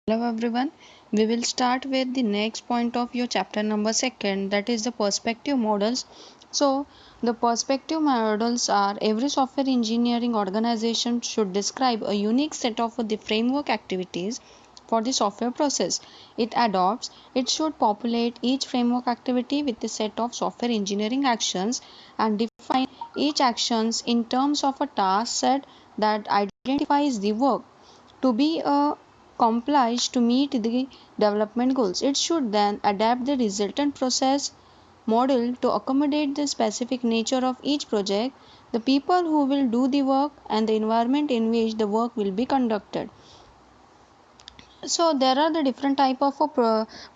Hello everyone. We will start with the next point of your chapter number second, that is the perspective models. So the perspective models are every software engineering organization should describe a unique set of the framework activities for the software process. It adopts, it should populate each framework activity with a set of software engineering actions and define each actions in terms of a task set that identifies the work to be complies to meet the development goals. It should then adapt the resultant process model to accommodate the specific nature of each project, the people who will do the work, and the environment in which the work will be conducted. So there are the different type of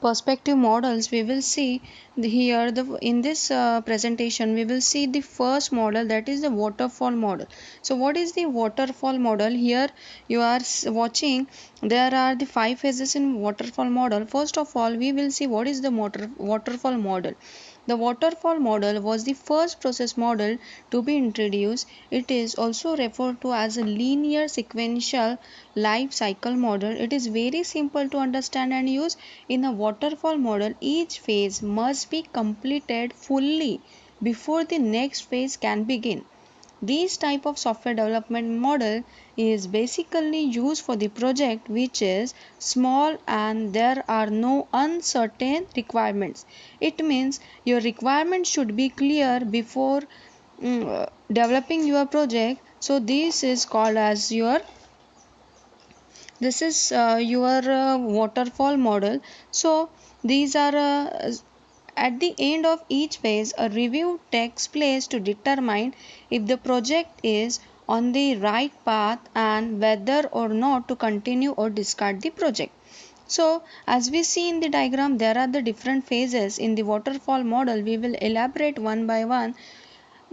perspective models. We will see here in this presentation we will see the first model, that is the waterfall model. So what is the waterfall model? Here you are watching there are the 5 phases in waterfall model. First of all, we will see what is the waterfall model. The waterfall model was the first process model to be introduced. It is also referred to as a linear sequential life cycle model. It is very simple to understand and use. In a waterfall model, each phase must be completed fully before the next phase can begin. This type of software development model is basically used for the project which is small and there are no uncertain requirements. It means your requirements should be clear before developing your project. So this is your waterfall model. So these are at the end of each phase, a review takes place to determine if the project is on the right path and whether or not to continue or discard the project. So, as we see in the diagram, there are the different phases in the waterfall model. We will elaborate one by one.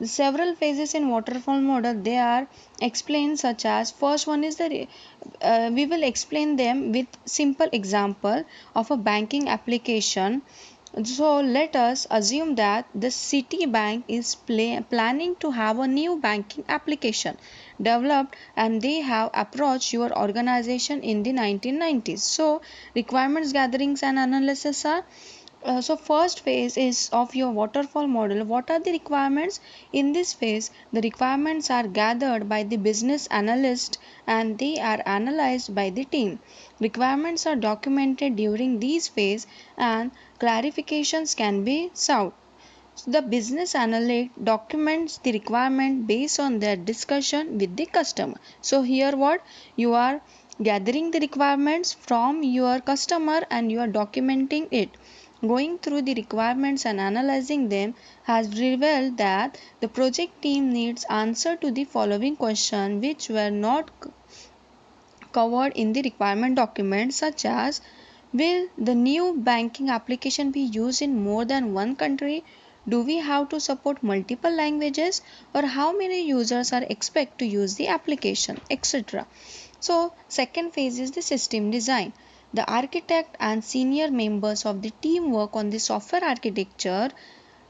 Several phases in waterfall model they are explained, such as first one is the we will explain them with simple example of a banking application. So let us assume that the Citibank is planning to have a new banking application developed and they have approached your organization in the 1990s. So requirements gatherings and analysis are so first phase is of your waterfall model. What are the requirements? In this phase, the requirements are gathered by the business analyst and they are analyzed by the team. Requirements are documented during this phase and clarifications can be sought. The business analyst documents the requirement based on their discussion with the customer. So here what you are gathering the requirements from your customer and you are documenting it. Going through the requirements and analyzing them has revealed that the project team needs answer to the following question which were not covered in the requirement document, such as will the new banking application be used in more than one country? Do we have to support multiple languages, or how many users are expected to use the application, etc. So second phase is the system design. The architect and senior members of the team work on the software architecture,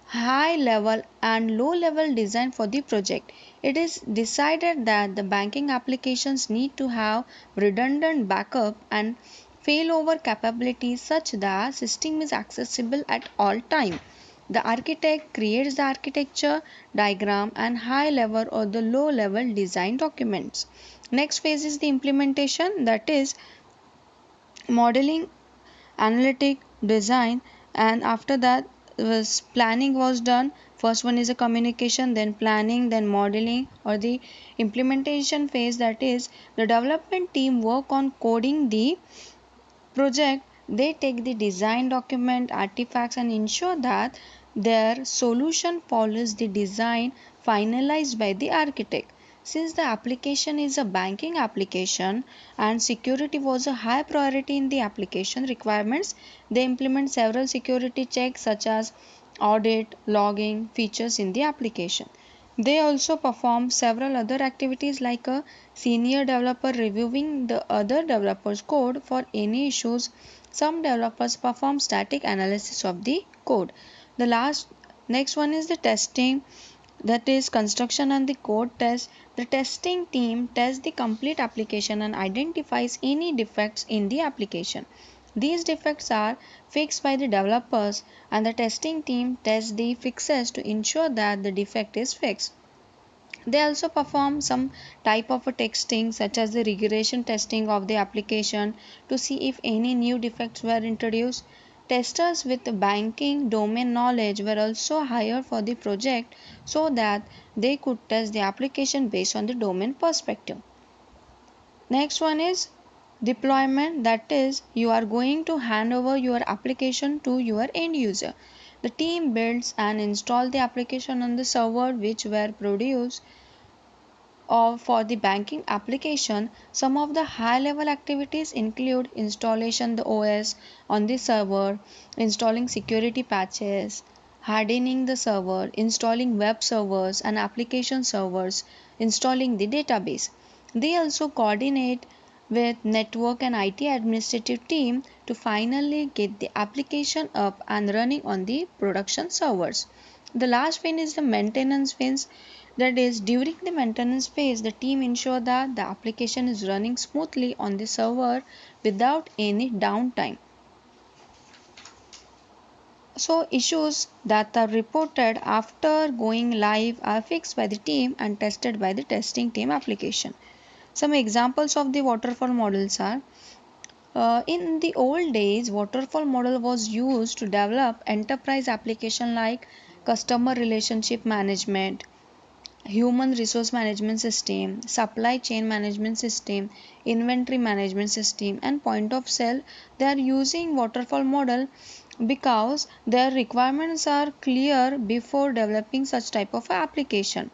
high level and low level design for the project. It is decided that the banking applications need to have redundant backup and failover capabilities such that system is accessible at all time. The architect creates the architecture diagram and high level or the low level design documents. Next phase is the implementation, that is modeling, analytic, design, and after that was planning was done. First one is a communication, then planning, then modeling or the implementation phase, that is the development team work on coding the project. They take the design document artifacts and ensure that their solution follows the design finalized by the architect. Since the application is a banking application and security was a high priority in the application requirements, they implement several security checks such as audit, logging features in the application. They also perform several other activities like a senior developer reviewing the other developers' code for any issues. Some developers perform static analysis of the code. The last next one is the testing. that is construction and the code test. The testing team tests the complete application and identifies any defects in the application. These defects are fixed by the developers and the testing team tests the fixes to ensure that the defect is fixed. They also perform some type of a testing such as the regression testing of the application to see if any new defects were introduced. Testers with banking domain knowledge were also hired for the project so that they could test the application based on the domain perspective. Next one is deployment, that is, you are going to hand over your application to your end user. The team builds and installs the application on the server which were produced or for the banking application. Some of the high level activities include installation the OS on the server, installing security patches, hardening the server, installing web servers and application servers, installing the database. They also coordinate with network and IT administrative team to finally get the application up and running on the production servers. The last phase is the maintenance phase. That is, during the maintenance phase, the team ensure that the application is running smoothly on the server without any downtime. So, issues that are reported after going live are fixed by the team and tested by the testing team application. Some examples of the waterfall models are in the old days, waterfall model was used to develop enterprise application like customer relationship management, human resource management system, supply chain management system, inventory management system, and point of sale. They are using waterfall model because their requirements are clear before developing such type of application.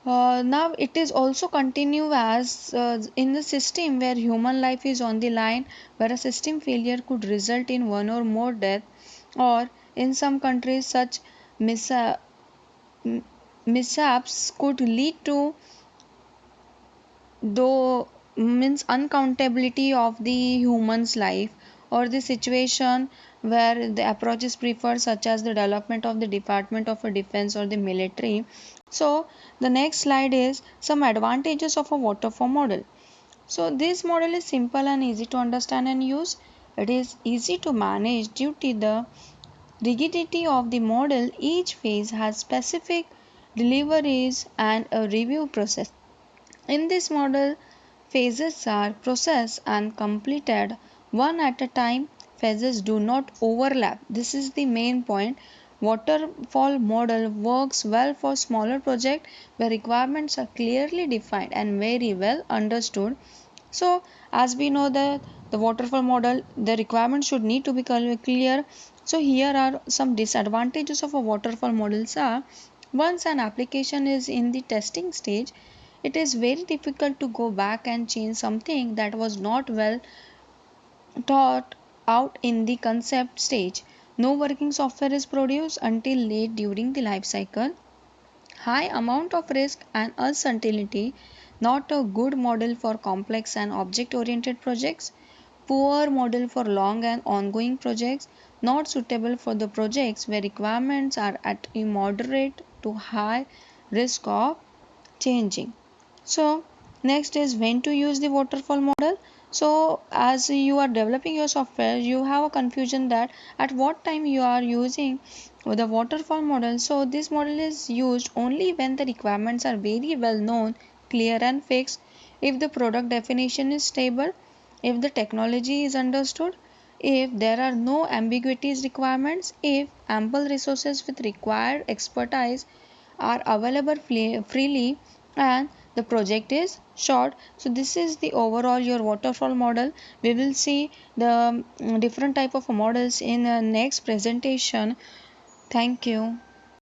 Now it is also continue as in the system where human life is on the line, where a system failure could result in one or more death, or in some countries such mishap mishaps could lead to though means uncountability of the human's life, or the situation where the approach is preferred such as the development of the department of a defense or the military. So the next slide is some advantages of a waterfall model. So this model is simple and easy to understand and use. It is easy to manage due to the rigidity of the model. Each phase has specific deliveries and a review process. In this model, phases are processed and completed one at a time. Phases do not overlap. This is the main point. Waterfall model works well for smaller projects where requirements are clearly defined and very well understood. So, as we know that the waterfall model, the requirements should need to be clear. So, here are some disadvantages of a waterfall models are once an application is in the testing stage, it is very difficult to go back and change something that was not well thought out in the concept stage. No working software is produced until late during the life cycle. High amount of risk and uncertainty, not a good model for complex and object oriented projects. Poor model for long and ongoing projects, not suitable for the projects where requirements are at a moderate to high risk of changing. So next is when to use the waterfall model. So as you are developing your software, you have a confusion that at what time you are using the waterfall model. So this model is used only when the requirements are very well known, clear and fixed, if the product definition is stable, if the technology is understood, if there are no ambiguities requirements, if ample resources with required expertise are available freely, and the project is short. So this is the overall your waterfall model. We will see the different type of models in the next presentation. Thank you.